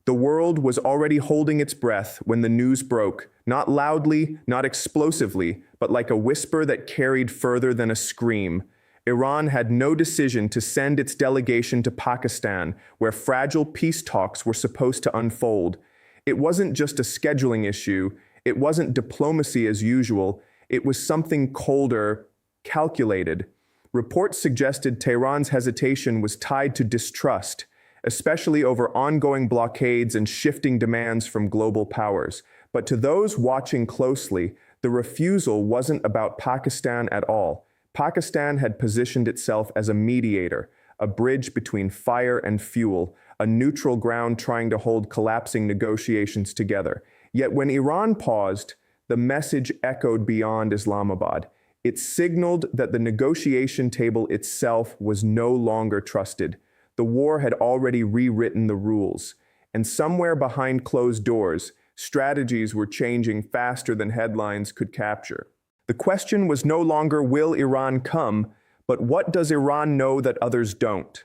The world was already holding its breath when the news broke, not loudly, not explosively, but like a whisper that carried further than a scream. Iran had no decision to send its delegation to Pakistan, where fragile peace talks were supposed to unfold. It wasn't just a scheduling issue, it wasn't diplomacy as usual, it was something colder, calculated. Reports suggested Tehran's hesitation was tied to distrust, especially over ongoing blockades and shifting demands from global powers. But to those watching closely, the refusal wasn't about Pakistan at all. Pakistan had positioned itself as a mediator, a bridge between fire and fuel, a neutral ground trying to hold collapsing negotiations together. Yet when Iran paused, the message echoed beyond Islamabad. It signaled that the negotiation table itself was no longer trusted. The war had already rewritten the rules, and somewhere behind closed doors, strategies were changing faster than headlines could capture. The question was no longer, will Iran come, but what does Iran know that others don't?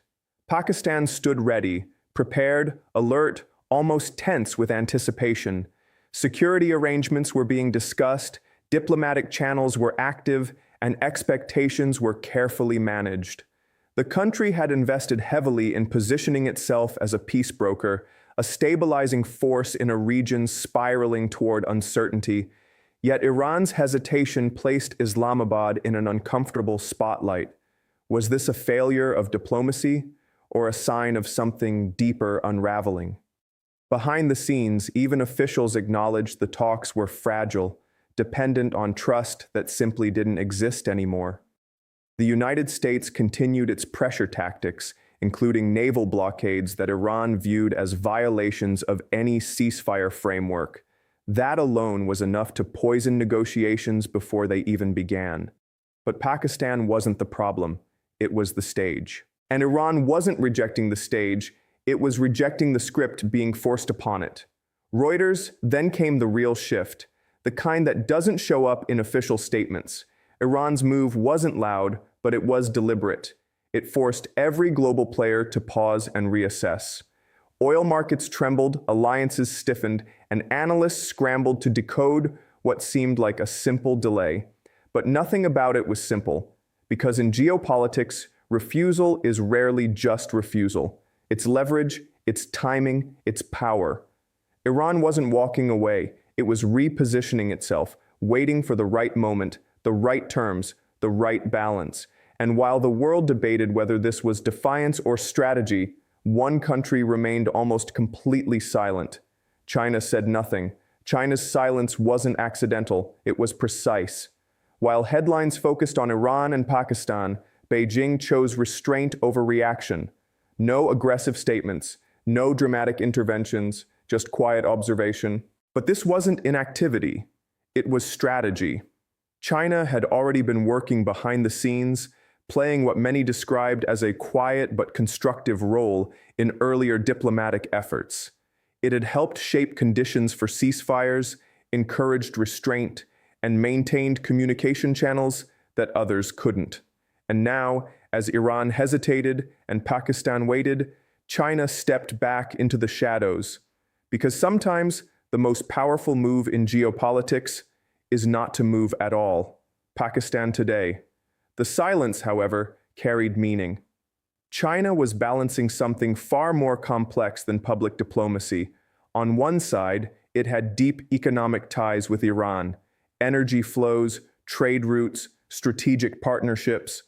Pakistan stood ready, prepared, alert, almost tense with anticipation. Security arrangements were being discussed, diplomatic channels were active, and expectations were carefully managed. The country had invested heavily in positioning itself as a peace broker, a stabilizing force in a region spiraling toward uncertainty. Yet Iran's hesitation placed Islamabad in an uncomfortable spotlight. Was this a failure of diplomacy, or a sign of something deeper unraveling? Behind the scenes, even officials acknowledged the talks were fragile, dependent on trust that simply didn't exist anymore. The United States continued its pressure tactics, including naval blockades that Iran viewed as violations of any ceasefire framework. That alone was enough to poison negotiations before they even began. But Pakistan wasn't the problem, it was the stage. And Iran wasn't rejecting the stage, it was rejecting the script being forced upon it. Reuters, then came the real shift, the kind that doesn't show up in official statements. Iran's move wasn't loud, but it was deliberate. It forced every global player to pause and reassess. Oil markets trembled, alliances stiffened, and analysts scrambled to decode what seemed like a simple delay. But nothing about it was simple, because in geopolitics, refusal is rarely just refusal. It's leverage, it's timing, it's power. Iran wasn't walking away, it was repositioning itself, waiting for the right moment, the right terms, the right balance. And while the world debated whether this was defiance or strategy, one country remained almost completely silent. China said nothing. China's silence wasn't accidental, it was precise. While headlines focused on Iran and Pakistan, Beijing chose restraint over reaction. No aggressive statements, no dramatic interventions, just quiet observation. But this wasn't inactivity, it was strategy. China had already been working behind the scenes, playing what many described as a quiet but constructive role in earlier diplomatic efforts. It had helped shape conditions for ceasefires, encouraged restraint, and maintained communication channels that others couldn't. And now, as Iran hesitated and Pakistan waited, China stepped back into the shadows. Because sometimes the most powerful move in geopolitics is not to move at all. Pakistan today. The silence, however, carried meaning. China was balancing something far more complex than public diplomacy. On one side, it had deep economic ties with Iran, energy flows, trade routes, strategic partnerships.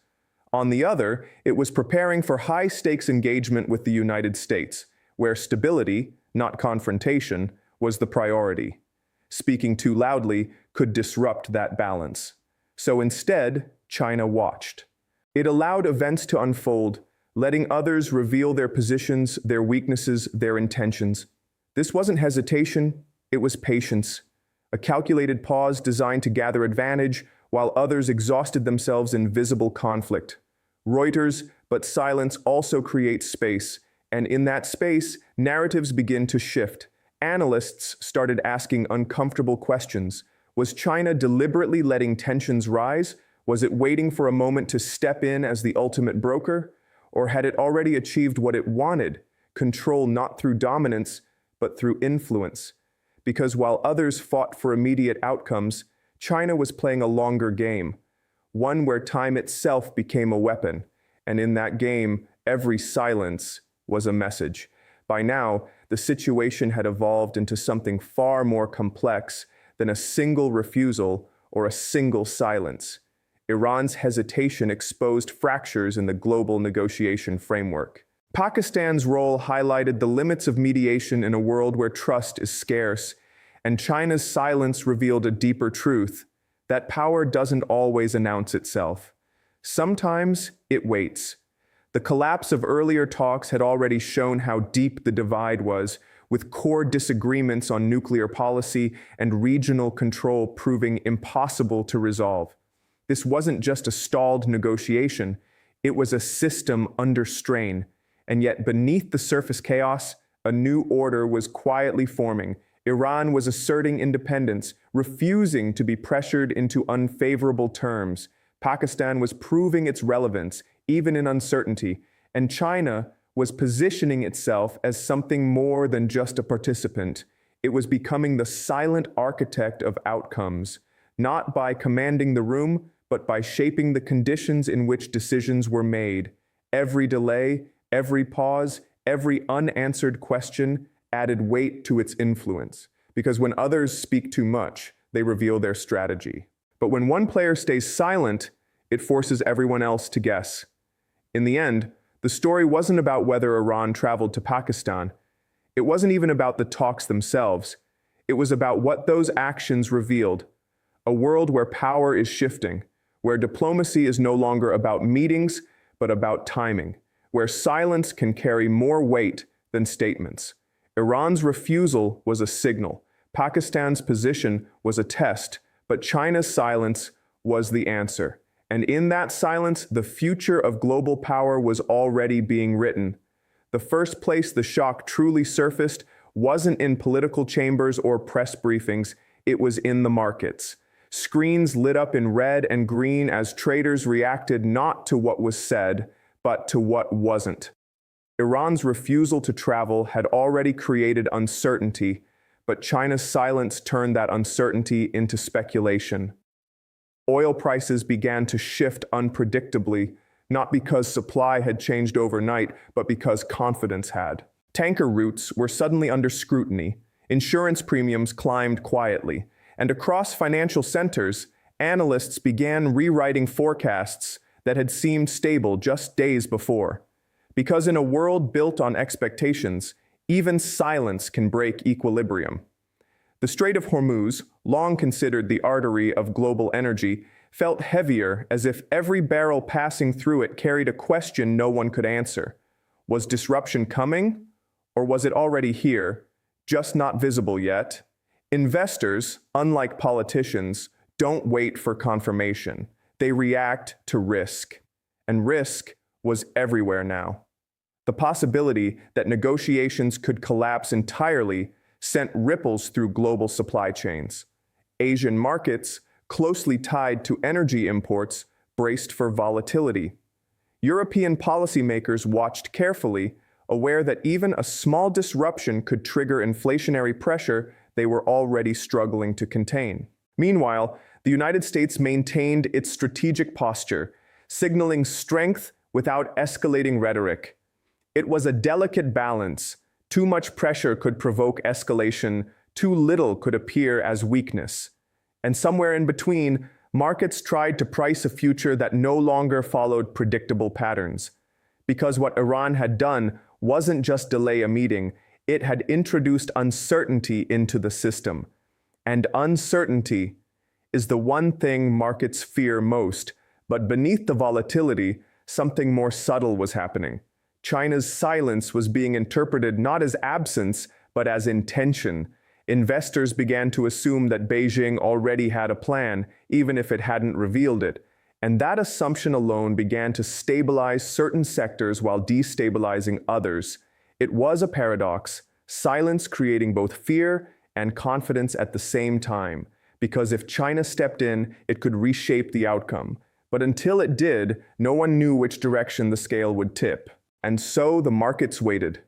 On the other, it was preparing for high-stakes engagement with the United States, where stability, not confrontation, was the priority. Speaking too loudly could disrupt that balance. So instead, China watched. It allowed events to unfold, letting others reveal their positions, their weaknesses, their intentions. This wasn't hesitation, it was patience. A calculated pause designed to gather advantage while others exhausted themselves in visible conflict. Reuters, but silence also creates space, and in that space, narratives begin to shift. Analysts started asking uncomfortable questions. Was China deliberately letting tensions rise? Was it waiting for a moment to step in as the ultimate broker? Or had it already achieved what it wanted? Control not through dominance, but through influence. Because while others fought for immediate outcomes, China was playing a longer game, one where time itself became a weapon, and in that game, every silence was a message. By now, the situation had evolved into something far more complex than a single refusal or a single silence. Iran's hesitation exposed fractures in the global negotiation framework. Pakistan's role highlighted the limits of mediation in a world where trust is scarce, and China's silence revealed a deeper truth, that power doesn't always announce itself. Sometimes it waits. The collapse of earlier talks had already shown how deep the divide was, with core disagreements on nuclear policy and regional control proving impossible to resolve. This wasn't just a stalled negotiation, it was a system under strain. And yet beneath the surface chaos, a new order was quietly forming. Iran was asserting independence, refusing to be pressured into unfavorable terms. Pakistan was proving its relevance, even in uncertainty, and China was positioning itself as something more than just a participant. It was becoming the silent architect of outcomes, not by commanding the room, but by shaping the conditions in which decisions were made. Every delay, every pause, every unanswered question added weight to its influence, because when others speak too much, they reveal their strategy. But when one player stays silent, it forces everyone else to guess. In the end, the story wasn't about whether Iran traveled to Pakistan. It wasn't even about the talks themselves. It was about what those actions revealed. A world where power is shifting, where diplomacy is no longer about meetings, but about timing, where silence can carry more weight than statements. Iran's refusal was a signal. Pakistan's position was a test, but China's silence was the answer. And in that silence, the future of global power was already being written. The first place the shock truly surfaced wasn't in political chambers or press briefings, it was in the markets. Screens lit up in red and green as traders reacted not to what was said, but to what wasn't. Iran's refusal to travel had already created uncertainty, but China's silence turned that uncertainty into speculation. Oil prices began to shift unpredictably, not because supply had changed overnight, but because confidence had. Tanker routes were suddenly under scrutiny, insurance premiums climbed quietly, and across financial centers, analysts began rewriting forecasts that had seemed stable just days before. Because in a world built on expectations, even silence can break equilibrium. The Strait of Hormuz, long considered the artery of global energy, felt heavier as if every barrel passing through it carried a question no one could answer. Was disruption coming? Or was it already here, just not visible yet? Investors, unlike politicians, don't wait for confirmation. They react to risk. And risk was everywhere now. The possibility that negotiations could collapse entirely sent ripples through global supply chains. Asian markets, closely tied to energy imports, braced for volatility. European policymakers watched carefully, aware that even a small disruption could trigger inflationary pressure they were already struggling to contain. Meanwhile, the United States maintained its strategic posture, signaling strength without escalating rhetoric. It was a delicate balance. Too much pressure could provoke escalation, too little could appear as weakness. And somewhere in between, markets tried to price a future that no longer followed predictable patterns. Because what Iran had done wasn't just delay a meeting, it had introduced uncertainty into the system. And uncertainty is the one thing markets fear most, but beneath the volatility, something more subtle was happening. China's silence was being interpreted not as absence, but as intention. Investors began to assume that Beijing already had a plan, even if it hadn't revealed it. And that assumption alone began to stabilize certain sectors while destabilizing others. It was a paradox, silence creating both fear and confidence at the same time. Because if China stepped in, it could reshape the outcome. But until it did, no one knew which direction the scale would tip. And so the markets waited.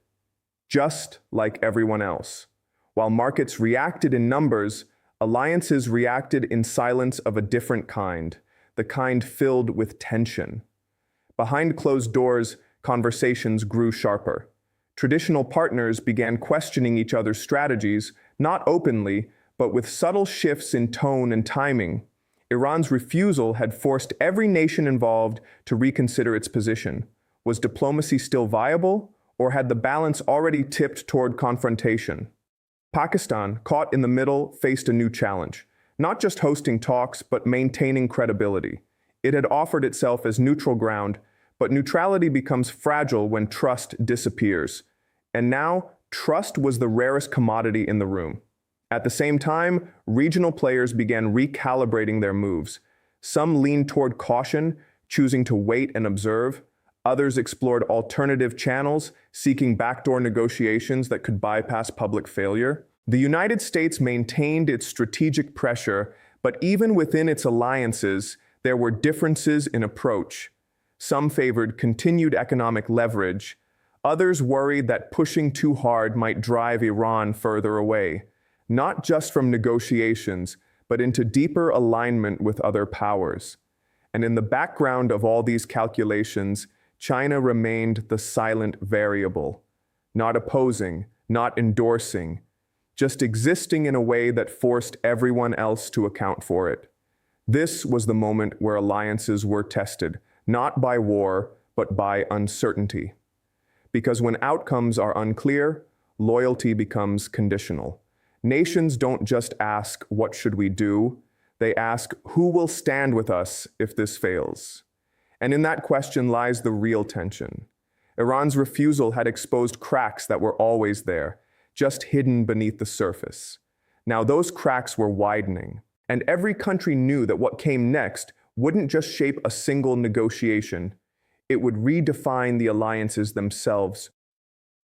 just like everyone else. While markets reacted in numbers, alliances reacted in silence of a different kind, the kind filled with tension. Behind closed doors, conversations grew sharper. Traditional partners began questioning each other's strategies, not openly, but with subtle shifts in tone and timing. Iran's refusal had forced every nation involved to reconsider its position. Was diplomacy still viable, or had the balance already tipped toward confrontation? Pakistan, caught in the middle, faced a new challenge. Not just hosting talks, but maintaining credibility. It had offered itself as neutral ground, but neutrality becomes fragile when trust disappears. And now, trust was the rarest commodity in the room. At the same time, regional players began recalibrating their moves. Some leaned toward caution, choosing to wait and observe. Others explored alternative channels, seeking backdoor negotiations that could bypass public failure. The United States maintained its strategic pressure, but even within its alliances, there were differences in approach. Some favored continued economic leverage. Others worried that pushing too hard might drive Iran further away, not just from negotiations, but into deeper alignment with other powers. And in the background of all these calculations, China remained the silent variable, not opposing, not endorsing, just existing in a way that forced everyone else to account for it. This was the moment where alliances were tested, not by war, but by uncertainty. Because when outcomes are unclear, loyalty becomes conditional. Nations don't just ask, "What should we do?" They ask, "Who will stand with us if this fails?" And in that question lies the real tension. Iran's refusal had exposed cracks that were always there, just hidden beneath the surface. Now those cracks were widening, and every country knew that what came next wouldn't just shape a single negotiation, it would redefine the alliances themselves.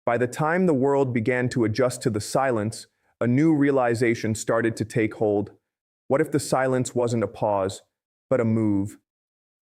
By the time the world began to adjust to the silence, a new realization started to take hold. What if the silence wasn't a pause, but a move?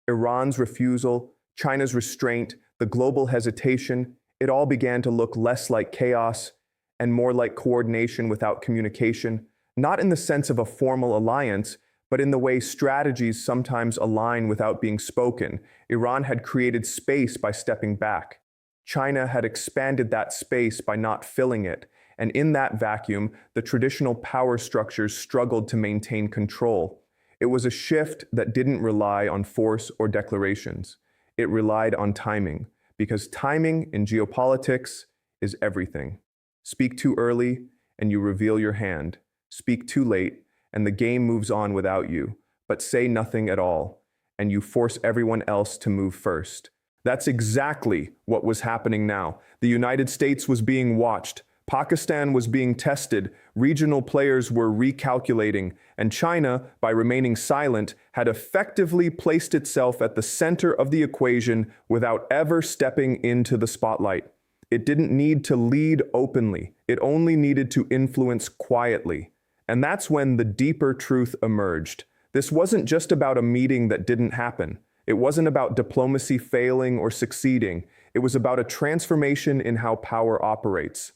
Iran's refusal, China's restraint, the global hesitation, it all began to look less like chaos and more like coordination without communication, not in the sense of a formal alliance, but in the way strategies sometimes align without being spoken. Iran had created space by stepping back. China had expanded that space by not filling it, and in that vacuum, the traditional power structures struggled to maintain control. It was a shift that didn't rely on force or declarations. It relied on timing, because timing in geopolitics is everything. Speak too early, and you reveal your hand. Speak too late, and the game moves on without you. But say nothing at all, and you force everyone else to move first. That's exactly what was happening now. The United States was being watched. Pakistan was being tested, regional players were recalculating, and China, by remaining silent, had effectively placed itself at the center of the equation without ever stepping into the spotlight. It didn't need to lead openly, it only needed to influence quietly. And that's when the deeper truth emerged. This wasn't just about a meeting that didn't happen. It wasn't about diplomacy failing or succeeding. It was about a transformation in how power operates.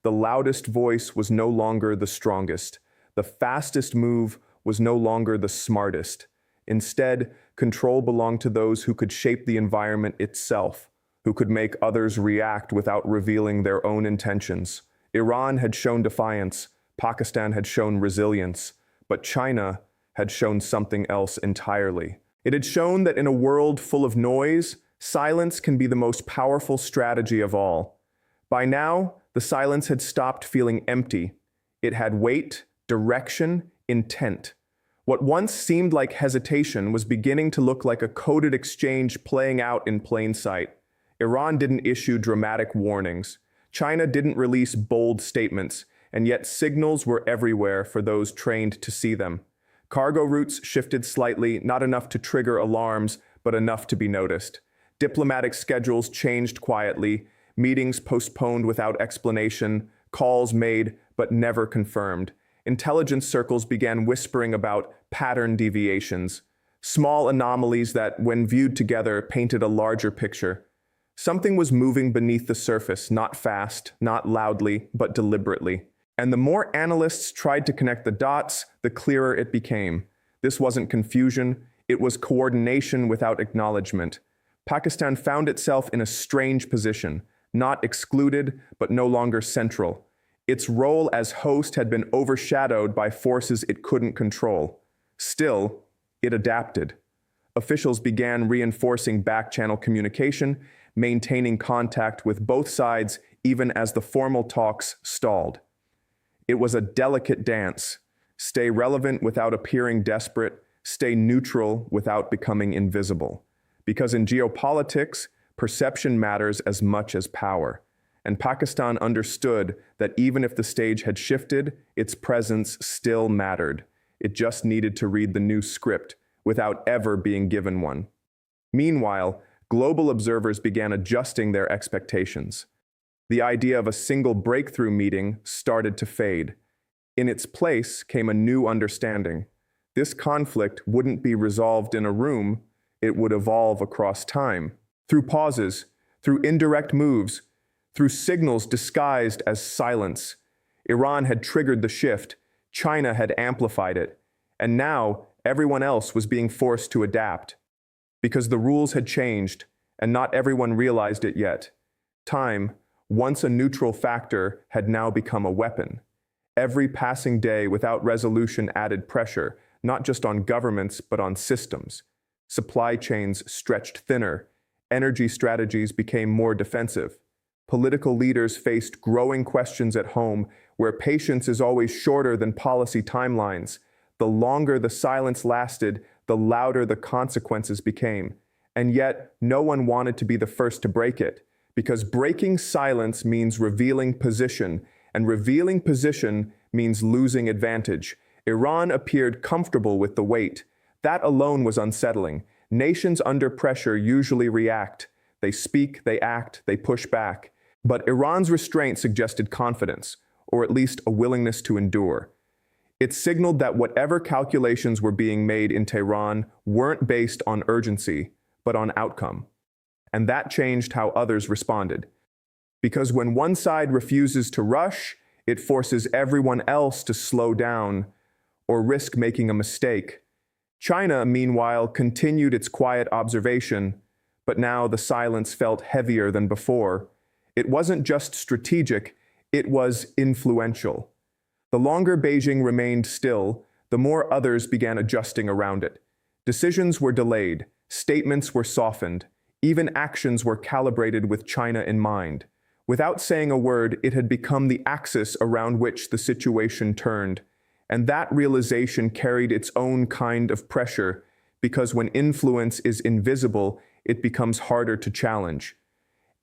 The loudest voice was no longer the strongest. The fastest move was no longer the smartest. Instead, control belonged to those who could shape the environment itself, who could make others react without revealing their own intentions. Iran had shown defiance, Pakistan had shown resilience, but China had shown something else entirely. It had shown that in a world full of noise, silence can be the most powerful strategy of all. By now, the silence had stopped feeling empty. It had weight, direction, intent. What once seemed like hesitation was beginning to look like a coded exchange playing out in plain sight. Iran didn't issue dramatic warnings. China didn't release bold statements, and yet signals were everywhere for those trained to see them. Cargo routes shifted slightly, not enough to trigger alarms, but enough to be noticed. Diplomatic schedules changed quietly, meetings postponed without explanation, calls made but never confirmed. Intelligence circles began whispering about pattern deviations, small anomalies that, when viewed together, painted a larger picture. Something was moving beneath the surface, not fast, not loudly, but deliberately. And the more analysts tried to connect the dots, the clearer it became. This wasn't confusion, it was coordination without acknowledgement. Pakistan found itself in a strange position, not excluded, but no longer central. Its role as host had been overshadowed by forces it couldn't control. Still, it adapted. Officials began reinforcing back-channel communication, maintaining contact with both sides even as the formal talks stalled. It was a delicate dance. Stay relevant without appearing desperate, stay neutral without becoming invisible. Because in geopolitics, perception matters as much as power. And Pakistan understood that even if the stage had shifted, its presence still mattered. It just needed to read the new script without ever being given one. Meanwhile, global observers began adjusting their expectations. The idea of a single breakthrough meeting started to fade. In its place came a new understanding. This conflict wouldn't be resolved in a room, it would evolve across time. Through pauses, through indirect moves, through signals disguised as silence. Iran had triggered the shift, China had amplified it, and now everyone else was being forced to adapt. Because the rules had changed, and not everyone realized it yet. Time, once a neutral factor, had now become a weapon. Every passing day without resolution added pressure, not just on governments, but on systems. Supply chains stretched thinner, energy strategies became more defensive. Political leaders faced growing questions at home, where patience is always shorter than policy timelines. The longer the silence lasted, the louder the consequences became. And yet, no one wanted to be the first to break it, because breaking silence means revealing position, and revealing position means losing advantage. Iran appeared comfortable with the weight. That alone was unsettling. Nations under pressure usually react. They speak, they act, they push back. But Iran's restraint suggested confidence, or at least a willingness to endure. It signaled that whatever calculations were being made in Tehran weren't based on urgency, but on outcome. And that changed how others responded. Because when one side refuses to rush, it forces everyone else to slow down or risk making a mistake. China, meanwhile, continued its quiet observation, but now the silence felt heavier than before. It wasn't just strategic, it was influential. The longer Beijing remained still, the more others began adjusting around it. Decisions were delayed, statements were softened, even actions were calibrated with China in mind. Without saying a word, it had become the axis around which the situation turned. And that realization carried its own kind of pressure, because when influence is invisible, it becomes harder to challenge.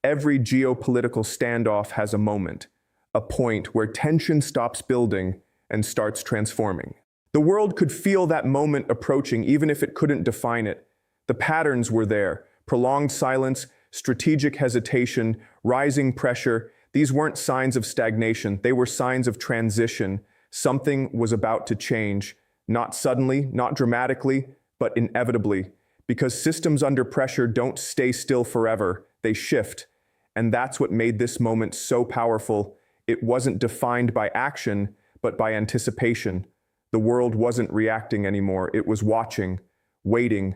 Every geopolitical standoff has a moment, a point where tension stops building and starts transforming. The world could feel that moment approaching even if it couldn't define it. The patterns were there: prolonged silence, strategic hesitation, rising pressure. These weren't signs of stagnation, they were signs of transition. Something was about to change, not suddenly, not dramatically, but inevitably. Because systems under pressure don't stay still forever, they shift. And that's what made this moment so powerful. It wasn't defined by action, but by anticipation. The world wasn't reacting anymore, it was watching, waiting,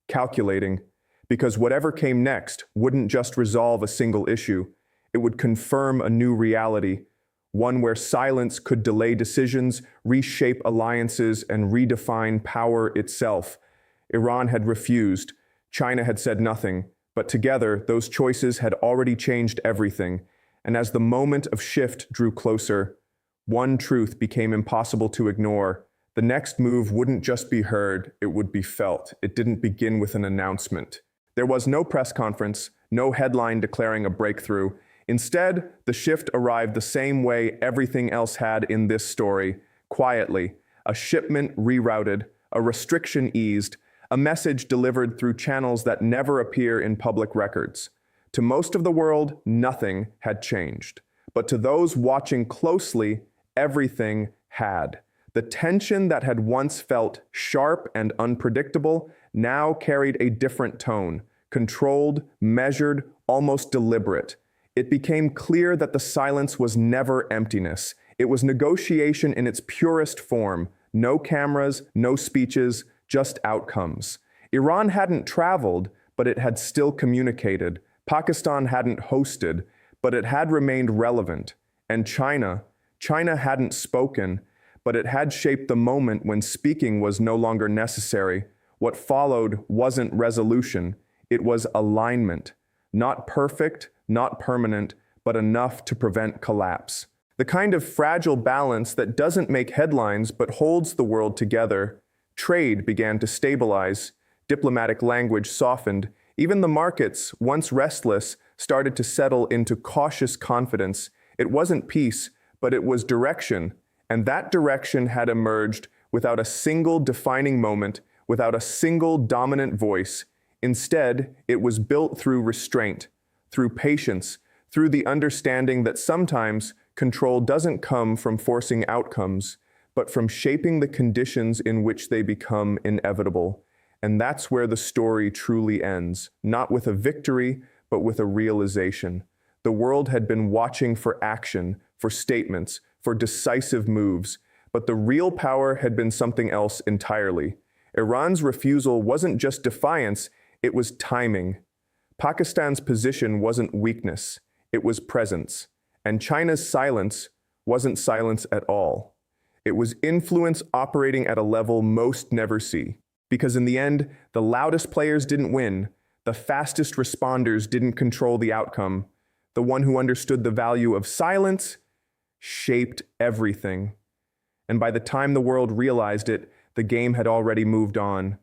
calculating. Because whatever came next wouldn't just resolve a single issue, it would confirm a new reality. One where silence could delay decisions, reshape alliances, and redefine power itself. Iran had refused, China had said nothing, but together those choices had already changed everything. And as the moment of shift drew closer, one truth became impossible to ignore. The next move wouldn't just be heard, it would be felt. It didn't begin with an announcement. There was no press conference, no headline declaring a breakthrough. Instead, the shift arrived the same way everything else had in this story, quietly. A shipment rerouted, a restriction eased, a message delivered through channels that never appear in public records. To most of the world, nothing had changed. But to those watching closely, everything had. The tension that had once felt sharp and unpredictable now carried a different tone, controlled, measured, almost deliberate. It became clear that the silence was never emptiness. It was negotiation in its purest form. No cameras, no speeches, just outcomes. Iran hadn't traveled, but it had still communicated. Pakistan hadn't hosted, but it had remained relevant. And China hadn't spoken, but it had shaped the moment when speaking was no longer necessary. What followed wasn't resolution, it was alignment. Not perfect, not permanent, but enough to prevent collapse. The kind of fragile balance that doesn't make headlines but holds the world together. Trade began to stabilize. Diplomatic language softened. Even the markets, once restless, started to settle into cautious confidence. It wasn't peace, but it was direction. And that direction had emerged without a single defining moment, without a single dominant voice. Instead, it was built through restraint, through patience, through the understanding that sometimes control doesn't come from forcing outcomes, but from shaping the conditions in which they become inevitable. And that's where the story truly ends, not with a victory, but with a realization. The world had been watching for action, for statements, for decisive moves, but the real power had been something else entirely. Iran's refusal wasn't just defiance, it was timing. Pakistan's position wasn't weakness, it was presence. And China's silence wasn't silence at all. It was influence operating at a level most never see. Because in the end, the loudest players didn't win, the fastest responders didn't control the outcome. The one who understood the value of silence shaped everything. And by the time the world realized it, the game had already moved on.